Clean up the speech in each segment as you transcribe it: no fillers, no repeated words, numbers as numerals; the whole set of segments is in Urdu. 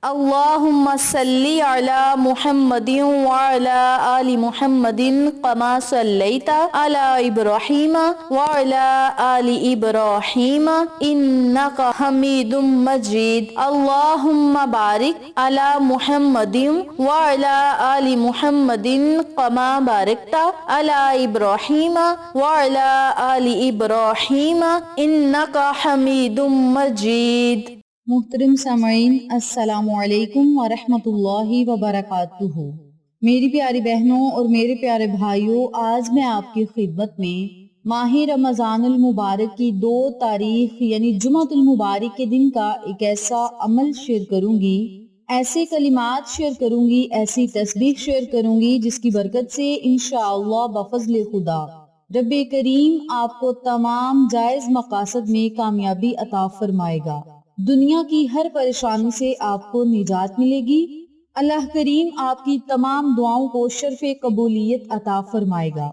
اللهم صل على محمد وعلى آل محمد كما صليت على إبراهيم وعلى آل إبراهيم إنك حميد مجيد. اللهم بارك على محمد وعلى آل محمد كما باركت على إبراهيم وعلى آل إبراهيم إنك حميد مجيد. محترم سامعین، السلام علیکم ورحمۃ اللہ وبرکاتہ۔ میری پیاری بہنوں اور میرے پیارے بھائیوں، آج میں آپ کی خدمت میں ماہ رمضان المبارک کی 2 تاریخ یعنی جمعۃ المبارک کے دن کا ایک ایسا عمل شیئر کروں گی، ایسے کلمات شیئر کروں گی، ایسی تسبیح شیئر کروں گی جس کی برکت سے انشاءاللہ بفضل خدا رب کریم آپ کو تمام جائز مقاصد میں کامیابی عطا فرمائے گا۔ دنیا کی ہر پریشانی سے آپ کو نجات ملے گی۔ اللہ کریم آپ کی تمام دعاؤں کو شرف قبولیت عطا فرمائے گا۔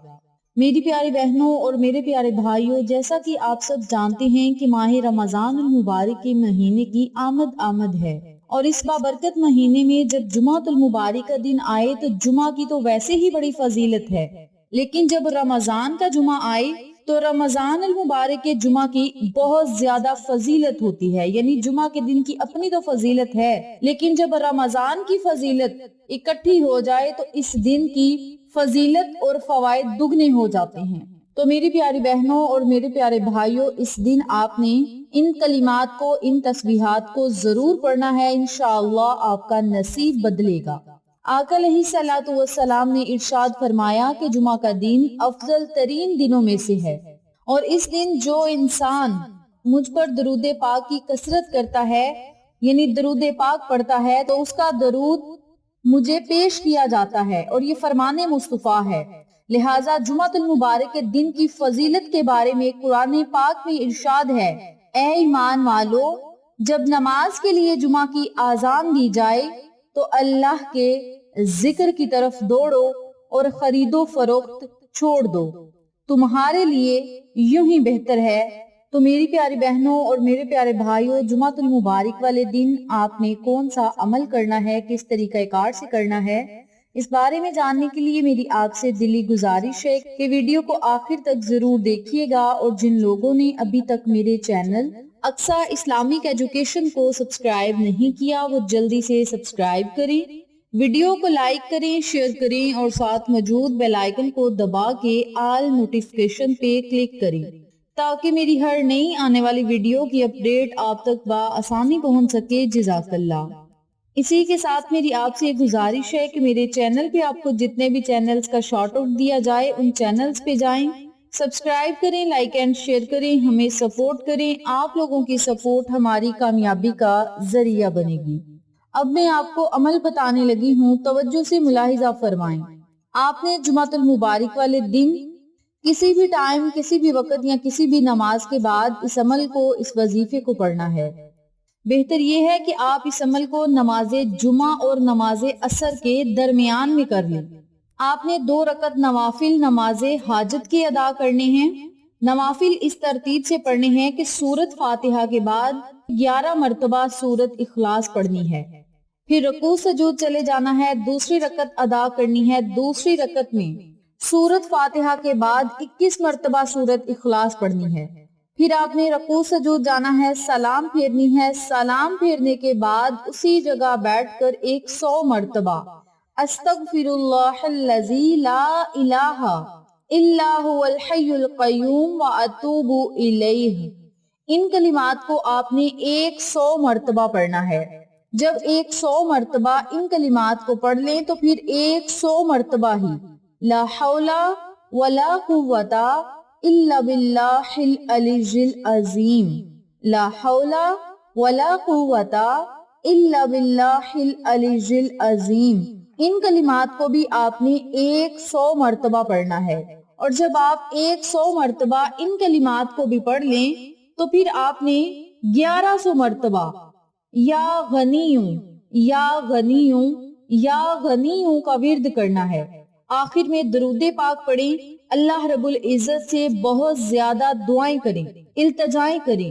میری پیاری بہنوں اور میرے پیارے بھائیوں، جیسا کہ آپ سب جانتے ہیں کہ ماہ رمضان المبارک کے مہینے کی آمد ہے، اور اس بابرکت مہینے میں جب جمعۃ المبارک کا دن آئے تو جمعہ کی تو ویسے ہی بڑی فضیلت ہے، لیکن جب رمضان کا جمعہ آئے تو رمضان المبارک کے جمعہ کی بہت زیادہ فضیلت ہوتی ہے۔ یعنی جمعہ کے دن کی اپنی تو فضیلت ہے، لیکن جب رمضان کی فضیلت اکٹھی ہو جائے تو اس دن کی فضیلت اور فوائد دگنے ہو جاتے ہیں۔ تو میری پیاری بہنوں اور میرے پیارے بھائیوں، اس دن آپ نے ان کلمات کو، ان تسبیحات کو ضرور پڑھنا ہے، انشاءاللہ آپ کا نصیب بدلے گا۔ آقا علیہ الصلوۃ والسلام نے ارشاد فرمایا کہ جمعہ کا دن افضل ترین دنوں میں سے ہے، اور اس دن جو انسان مجھ پر درود پاک کی کثرت کرتا ہے، یعنی درود پاک پڑھتا ہے، تو اس کا درود مجھے پیش کیا جاتا ہے، اور یہ فرمان مصطفیٰ ہے۔ لہٰذا جمعۃ المبارک کے دن کی فضیلت کے بارے میں قرآن پاک میں ارشاد ہے، اے ایمان والو، جب نماز کے لیے جمعہ کی اذان دی جائے تو اللہ کے ذکر کی طرف دوڑو اور خرید و فروخت چھوڑ دو، تمہارے لیے یوں ہی بہتر ہے۔ تو میری پیاری بہنوں اور میرے پیارے بھائیوں، جمعۃ المبارک والے دن آپ نے کون سا عمل کرنا ہے، کس طریقہ کار سے کرنا ہے، اس بارے میں جاننے کے لیے میری آپ سے دلی گزارش ہے کہ ویڈیو کو آخر تک ضرور دیکھیے گا، اور جن لوگوں نے ابھی تک میرے چینل اقصیٰ اسلامک ایجوکیشن کو سبسکرائب نہیں کیا وہ جلدی سے سبسکرائب کریں، ویڈیو کو لائک کریں، شیئر کریں، اور ساتھ موجود بیل آئیکن کو دبا کے آل نوٹیفیکیشن پہ کلک کریں تاکہ میری ہر نئی آنے والی ویڈیو کی اپڈیٹ آپ تک بآسانی پہنچ سکے۔ جزاک اللہ۔ اسی کے ساتھ میری آپ سے گزارش ہے کہ میرے چینل پہ آپ کو جتنے بھی چینلز کا شارٹ آؤٹ دیا جائے ان چینلز پہ جائیں، سبسکرائب کریں، لائک اینڈ شیئر کریں، ہمیں سپورٹ کریں۔ آپ لوگوں کی سپورٹ ہماری کامیابی کا ذریعہ بنے گی۔ اب میں آپ کو عمل بتانے لگی ہوں، توجہ سے ملاحظہ فرمائیں۔ آپ نے جمعۃ المبارک والے دن کسی بھی ٹائم، کسی بھی وقت یا کسی بھی نماز کے بعد اس عمل کو، اس وظیفے کو پڑھنا ہے۔ بہتر یہ ہے کہ آپ اس عمل کو نماز جمعہ اور نماز عصر کے درمیان میں کر لیں۔ آپ نے 2 رکعت نوافل نماز حاجت کے ادا کرنے ہیں۔ نوافل اس ترتیب سے پڑھنے ہیں کہ سورۃ فاتحہ کے بعد 11 مرتبہ سورۃ اخلاص پڑھنی ہے، پھر رکوع سجود چلے جانا ہے، دوسری رکعت ادا کرنی ہے، دوسری رکعت میں سورۃ فاتحہ کے بعد 21 مرتبہ سورۃ اخلاص پڑھنی ہے، پھر آپ نے رکوع سجود جانا ہے، سلام پھیرنی ہے، سلام پھیرنے کے بعد اسی جگہ بیٹھ کر 100 مرتبہ استغفر اللہ الذی لا الہ الا هو الحی القیوم واتوب الیہ، ان کلمات کو آپ نے 100 مرتبہ پڑھنا ہے۔ جب 100 مرتبہ ان کلمات کو پڑھ لیں تو پھر 100 مرتبہ ہی لا حول ولا قوت الا باللہ العلی العظیم، لا حول ولا قوت الا باللہ العلی العظیم، ان کلمات کو بھی آپ نے 100 مرتبہ پڑھنا ہے۔ اور جب آپ 100 مرتبہ ان کلمات کو بھی پڑھ لیں تو پھر آپ نے 1100 مرتبہ یا غنیوں یا غنیوں یا غنیوں کا ورد کرنا ہے۔ آخر میں درود پاک پڑھیں، اللہ رب العزت سے بہت زیادہ دعائیں کریں، التجائیں کریں،